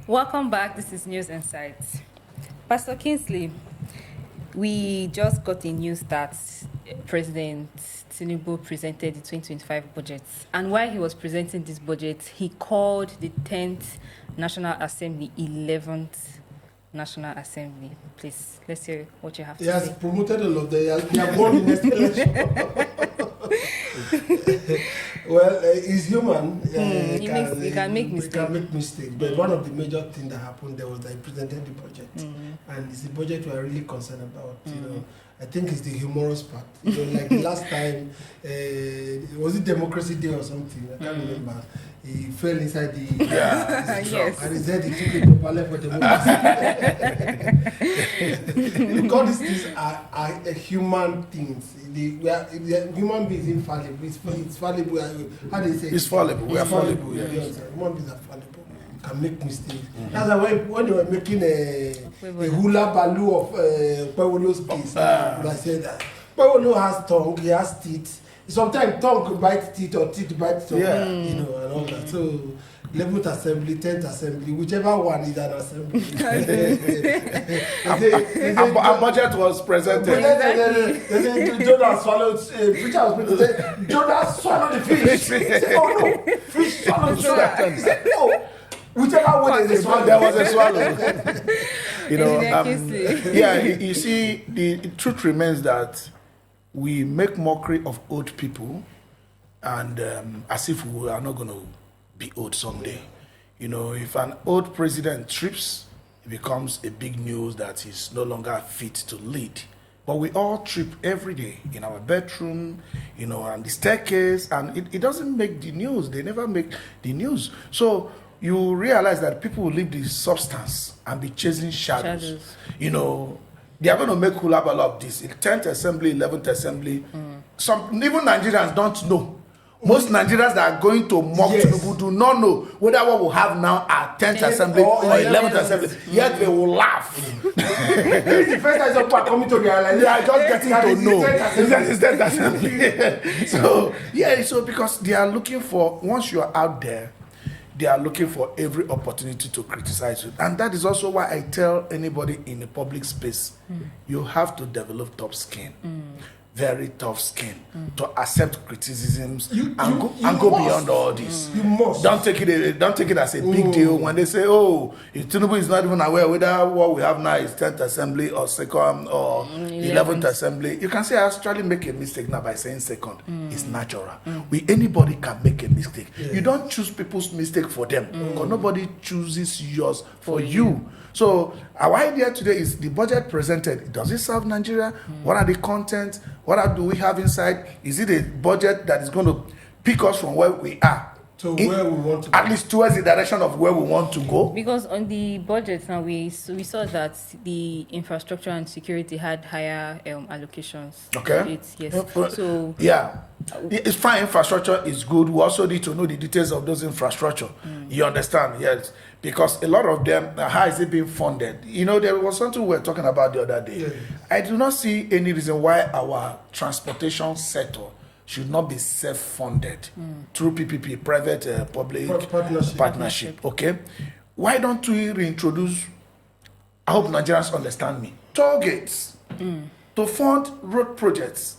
Welcome back. This is News Insights. Pastor Kingsley, we just got the news that President Tinubu presented the 2025 budget. And while he was presenting this budget, he called the 10th National Assembly 11th National Assembly. Please, let's hear what you have to say. He has promoted all of them. He has won the next election. Well, he's human. He can make mistakes. He can make mistakes. But one of the major things that happened there was that he presented the budget. And it's the budget we are really concerned about. You know, I think it's the humorous part. You know, like the last time, was it Democracy Day or something? I can't remember. He fell inside the his yes. and he said he took it to Pale for democracy. Because these things are human things. Human beings infallible. It's fallible. How do you say? It's fallible. We are fallible. Yes. Human beings are fallible. Can make mistakes. That's why when they were making a hula baloo of Pawolo's case, I said that Pawolo has tongue, he has teeth. Sometimes tongue bites teeth or teeth bites tongue, you know, and all that. So 11th assembly, 10th assembly, whichever one is an assembly. Our budget was presented. They say Jonah swallowed, preacher was presented, Jonah swallowed the fish. He said, oh no, fish swallowed Jonah. He said, no, whichever one is a swallow. There was a swallow. You know, you see, the truth remains that we make mockery of old people, and as if we are not going to be old someday. You know, if an old president trips, it becomes a big news that he's no longer fit to lead. But we all trip every day in our bedroom, you know, on the staircase, and it doesn't make the news. They never make the news. So you realize that people will leave the substance and be chasing shadows. You know, they are going to make hula-bala of this. 10th Assembly, 11th Assembly. Some even Nigerians don't know. Most Nigerians that are going to mock Tinubu do not know whether what we have now are 10th Assembly or 11th Assembly. Yet they will laugh. This is the first time some people are coming to realize. They are just getting to know. It's 10th Assembly. So because they are looking for, once you are out there, they are looking for every opportunity to criticize you. And that is also why I tell anybody in a public space, you have to develop tough skin. Very tough skin to accept criticisms and go beyond all this. You must. Don't take it as a big deal when they say, oh, if Tinubu is not even aware whether what we have now is 10th Assembly or 2nd or 11th Assembly. You can say I actually make a mistake now by saying 2nd. It's natural. Anybody can make a mistake. You don't choose people's mistake for them because nobody chooses yours for you. So our idea today is the budget presented. Does it serve Nigeria? What are the contents? What do we have inside? Is it a budget that is going to pick us from where we are to where we want to go? At least towards the direction of where we want to go? Because on the budget now, we saw that the infrastructure and security had higher allocations. Okay. Yes. So it's fine. Infrastructure is good. We also need to know the details of those infrastructure. You understand? Yes. Because a lot of them, how is it being funded? You know, there was something we were talking about the other day. I do not see any reason why our transportation sector should not be self-funded through PPP, private-public partnership. Okay? Why don't we reintroduce, I hope Nigerians understand me, toll gates to fund road projects.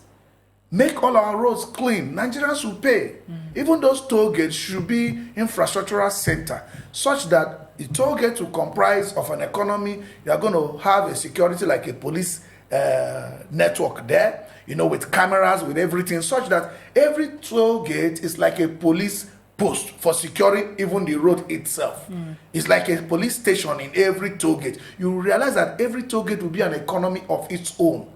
Make all our roads clean. Nigerians will pay. Even those toll gates should be infrastructural center, such that the toll gate will comprise of an economy. You are going to have a security like a police network there, you know, with cameras, with everything, such that every toll gate is like a police post for securing even the road itself. It's like a police station in every toll gate. You realize that every toll gate will be an economy of its own.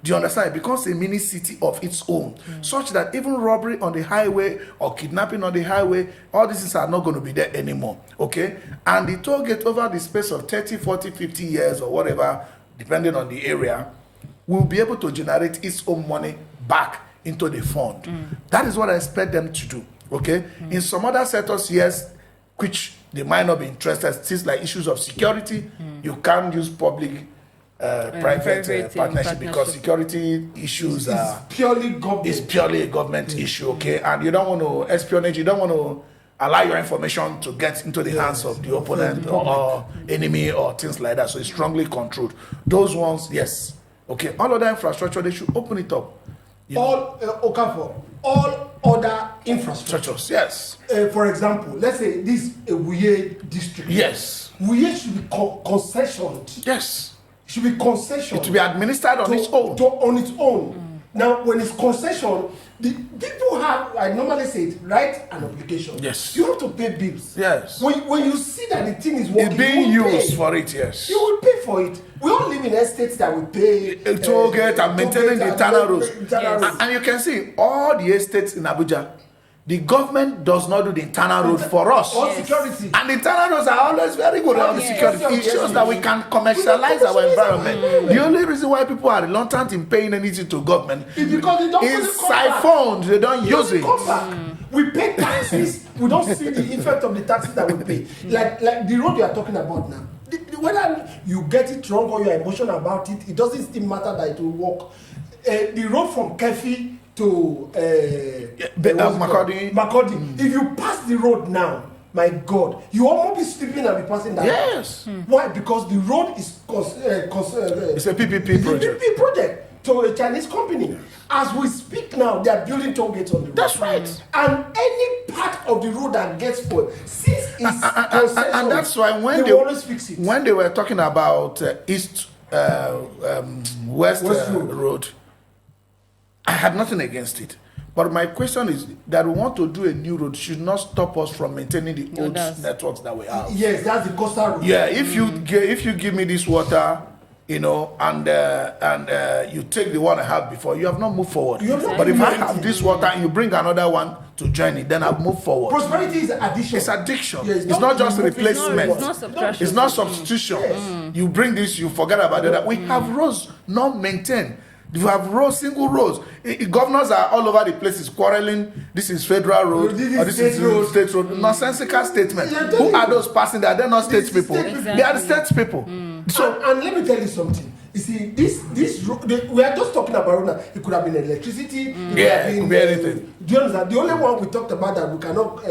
Do you understand? It becomes a mini city of its own, such that even robbery on the highway or kidnapping on the highway, all these things are not going to be there anymore. Okay? And the toll gate over the space of 30, 40, 50 years or whatever, depending on the area, will be able to generate its own money back into the fund. That is what I expect them to do. Okay? In some other sectors, yes, which they might not be interested, things like issues of security, you can't use public private partnership because security issues are purely government. It's purely a government issue, okay? And you don't want to espionage, you don't want to allow your information to get into the hands of the opponent or enemy or things like that. So it's strongly controlled. Those ones, yes. Okay, all other infrastructure, they should open it up. All other infrastructures. Yes. For example, let's say this Wuye district. Yes. Wuye should be concessioned. Yes. It should be concessioned. It should be administered on its own. On its own. Now, when it's concession, the people have, I normally say it, right, an obligation. Yes. You have to pay bills. Yes. When you see that the thing is working, It's being you will used pay. for it, yes. You will pay for it. We all live in estates that we pay. Toll gate and maintaining the internal roads. Yes. And you can see all the estates in Abuja, the government does not do the internal road for us. All security. And the internal roads are always very good on the Yes. security. It shows that we can commercialize our environment. The only reason why people are reluctant in paying anything to government It's because they don't is come back. siphoned. They don't use it. Come back. We pay taxes. We don't see the effect of the taxes that we pay. Like the road you are talking about now. Whether you get it wrong or you are emotional about it, it doesn't still matter that it will work. The road from Kefi to Makurdi. If you pass the road now, my God, you almost be sleeping and be passing that. Yes. Why? Because the road is It's a PPP it's project. a PPP project to a Chinese company. As we speak now, they are building toll gates on the road. That's right. And any part of the road that gets spoiled, since it's concession, And that's why when they will always fix it. when they were talking about East West road, I had nothing against it. But my question is that we want to do a new road should not stop us from maintaining the old networks that we have. Yes, that's the coastal road. Yeah, if you give me this water, you know, and you take the one I had before, you have not moved forward. You have not But if I moved. have this water and you bring another one to join it, then I've moved forward. Prosperity is addition. It's addiction. Yeah, it's not just removing. replacement. It's not subtraction. It's not substitution. Yes. You bring this, you forget about the other. We have roads not maintained. We have roads, single roads. Governors are all over the places quarreling. This is federal road, This or is this is state road. state road. Nonsensical statement. Yeah, Who are those passing there? They're not state This is people. state They are the state people. So And let me tell you something. You see, we are just talking about road now. It could have been electricity. It could have it could be anything. Do you understand? The only one we talked about that we cannot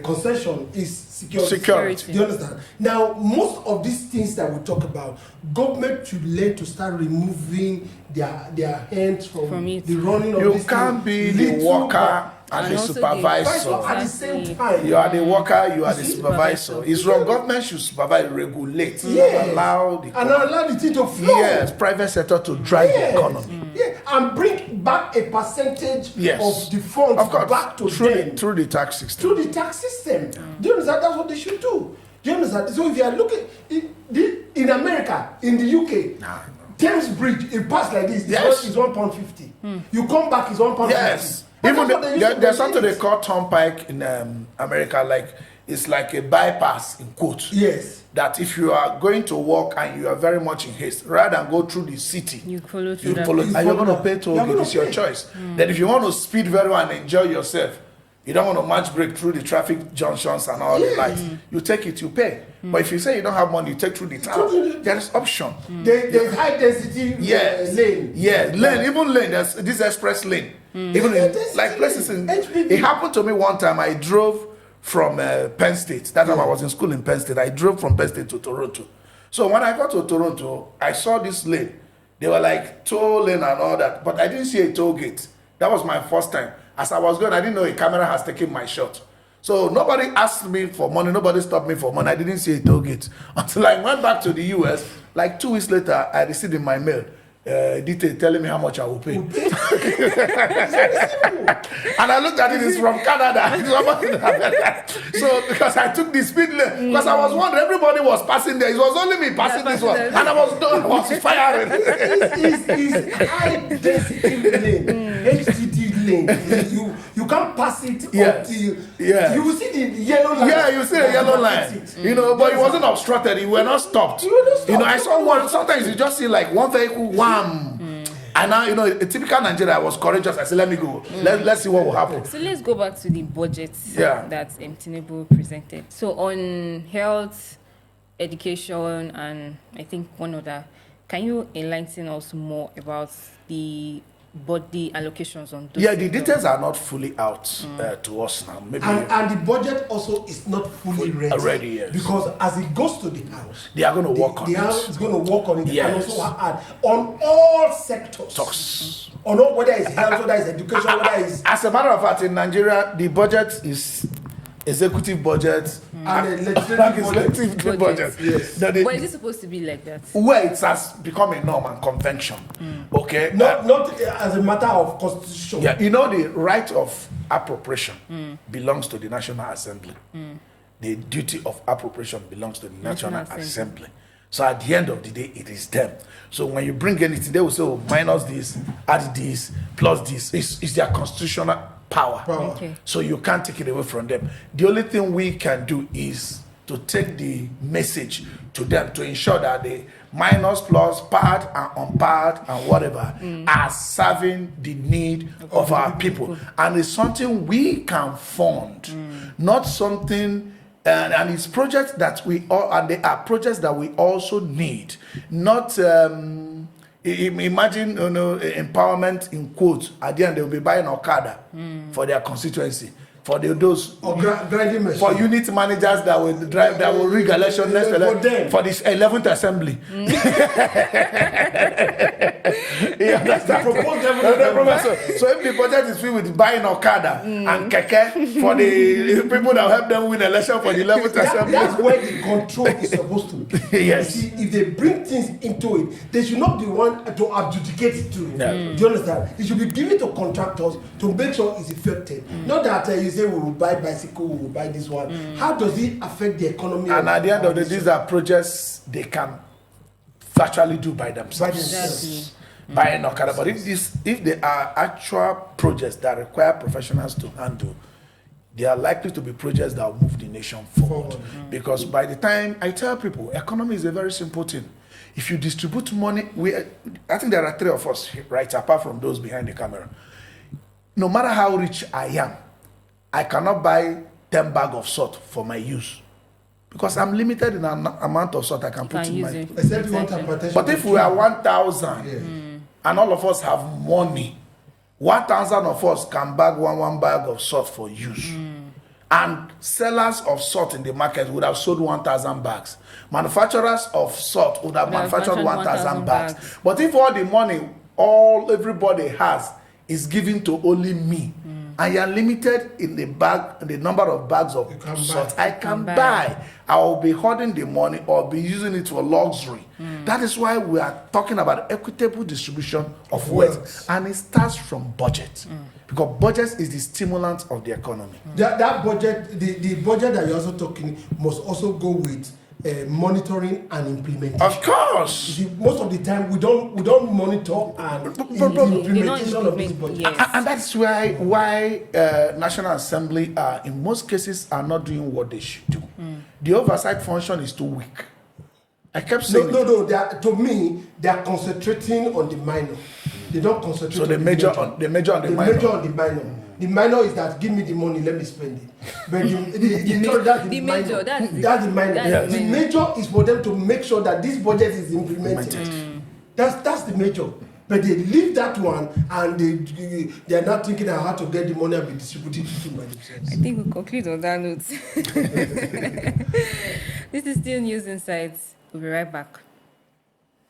concession is security. Security. Do you understand? Now, most of these things that we talk about, government should learn to start removing their hands from it. the running of you this can't thing. be the Little worker and And the also the supervisor. at the same time. You are the worker, you are the You see? supervisor. It's wrong. Government should supervise, regulate, Yes. allow the And allow the thing to flow. yes, private sector to drive the economy. Yeah, and bring back a percentage Yes. of the funds Of course, back to through them through the tax system. through the tax system. Do you understand? That's what they should do. Do you understand? So if you are looking in America, in the UK, Thames Bridge, it passed like this. Yes. It's £1.50. You come back, it's £1.50. Yes. And Even that's what they used to there's maintain something they it. call turnpike in America, like it's like a bypass in quotes. Yes. That if you are going to work and you are very much in haste, rather than go through the city, You follow through you that. follow, You and you're follow going to that. pay toll You're gate. gonna It's your pay. choice. Then if you want to speed very well and enjoy yourself, you don't want to match break through the traffic junctions and all the lights. You take it, you pay. But if you say you don't have money, you take through the town. There is option. There's high density Yes. lane. Yes, lane, even lane, there's this express lane. Even in, like places in, HPV. it happened to me one time. I drove from Penn State. That time I was in school in Penn State. I drove from Penn State to Toronto. So when I got to Toronto, I saw this lane. They were like toll lane and all that, but I didn't see a toll gate. That was my first time. As I was going, I didn't know a camera has taken my shot. So nobody asked me for money. Nobody stopped me for money. I didn't see a toll gate until I went back to the US. Like 2 weeks later, I received in my mail detail telling me how much I will pay. And I looked at it, it's from Canada. So because I took the speed lane, because I was wondering, everybody was passing there. It was only me passing this one. And I was firing. It's high density lane, HDD lane. You can't pass it Yes. until Yes. you will see the yellow line. Yeah, you see a yellow line. You know, but it wasn't obstructed. It were not stopped. You were not stopped. You know, I saw one. Sometimes you just see like one vehicle, wham. And now, you know, a typical Nigeria, I was courageous. I said, let me go. Let's see what will happen. So let's go back to the budget that Tinubu presented. So on health, education, and I think one other, can you enlighten us more about the but the allocations on those. Yeah, the details are not fully out to us now. Maybe And the budget also is not fully ready. Yes. Because as it goes to the House, they are going to work on the House it. is going to work on it Yes. and also add on all sectors. Talks. On all, whether it's health, whether it's education, whether it's... As a matter of fact, in Nigeria, the budget is executive budget and legislative budget. Yes. Now But is it supposed to be like that? Where it has become a norm and convention. Okay? Not as a matter of constitution. Yeah, you know, the right of appropriation belongs to the National Assembly. The duty of appropriation belongs to the National Assembly. So at the end of the day, it is them. So when you bring anything, they will say, oh, minus this, add this, plus this. It's their constitutional power. Okay. So you can't take it away from them. The only thing we can do is to take the message to them to ensure that the minus, plus, part, and unpart, and whatever are serving the need of our people. And it's something we can fund, not something. And it's projects that we all, and they are projects that we also need. Not imagine, you know, empowerment in quotes. At the end, they will be buying Okada for their constituency. For those grinding machine. For unit managers that will drive, that will rig election next election for this 11th assembly. You understand? So if the budget is filled with buying Okada and keke for the people that help them win election for the 11th assembly, that's where the control is supposed to be. Yes. You see, if they bring things into it, they should not be one to adjudicate it to. No. Do you understand? It should be given to contractors to make sure it's effective. Not that you say we will buy bicycle, we will buy this one. How does it affect the economy? And at the end of the day, these are projects they can virtually do by themselves. Exactly. Buying Okada. But if they are actual projects that require professionals to handle, they are likely to be projects that will move the nation forward. Because by the time I tell people, economy is a very simple thing. If you distribute money, I think there are 3 of us, right, apart from those behind the camera. No matter how rich I am, I cannot buy 10 bags of salt for my use. Because I'm limited in an amount of salt I can put in my... Except you want hypertension. But if we are 1,000 and all of us have money, 1,000 of us can bag one bag of salt for use. And sellers of salt in the market would have sold 1,000 bags. Manufacturers of salt would have manufactured 1,000 bags. But if all the money everybody has is given to only me, and you are limited in the number of bags of salt I can buy, I will be hoarding the money or be using it for luxury. That is why we are talking about equitable distribution of wealth, and it starts from budget. Because budget is the stimulant of the economy. That budget, the budget that you're also talking, must also go with monitoring and implementation. Of course. See, most of the time we don't monitor and implementation of this budget. Yes. And that's why National Assembly in most cases are not doing what they should do. The oversight function is too weak. I kept saying no. To me, they are concentrating on the minor. They don't concentrate. So they major on the minor. Major on the minor. The minor is that give me the money, let me spend it. But the major. That's the minor. Yes. The major is for them to make sure that this budget is implemented. That's the major. But they leave that one and they are not thinking how to get the money and be distributed to by themselves. I think we'll conclude on that note. This is still News Insights. We'll be right back.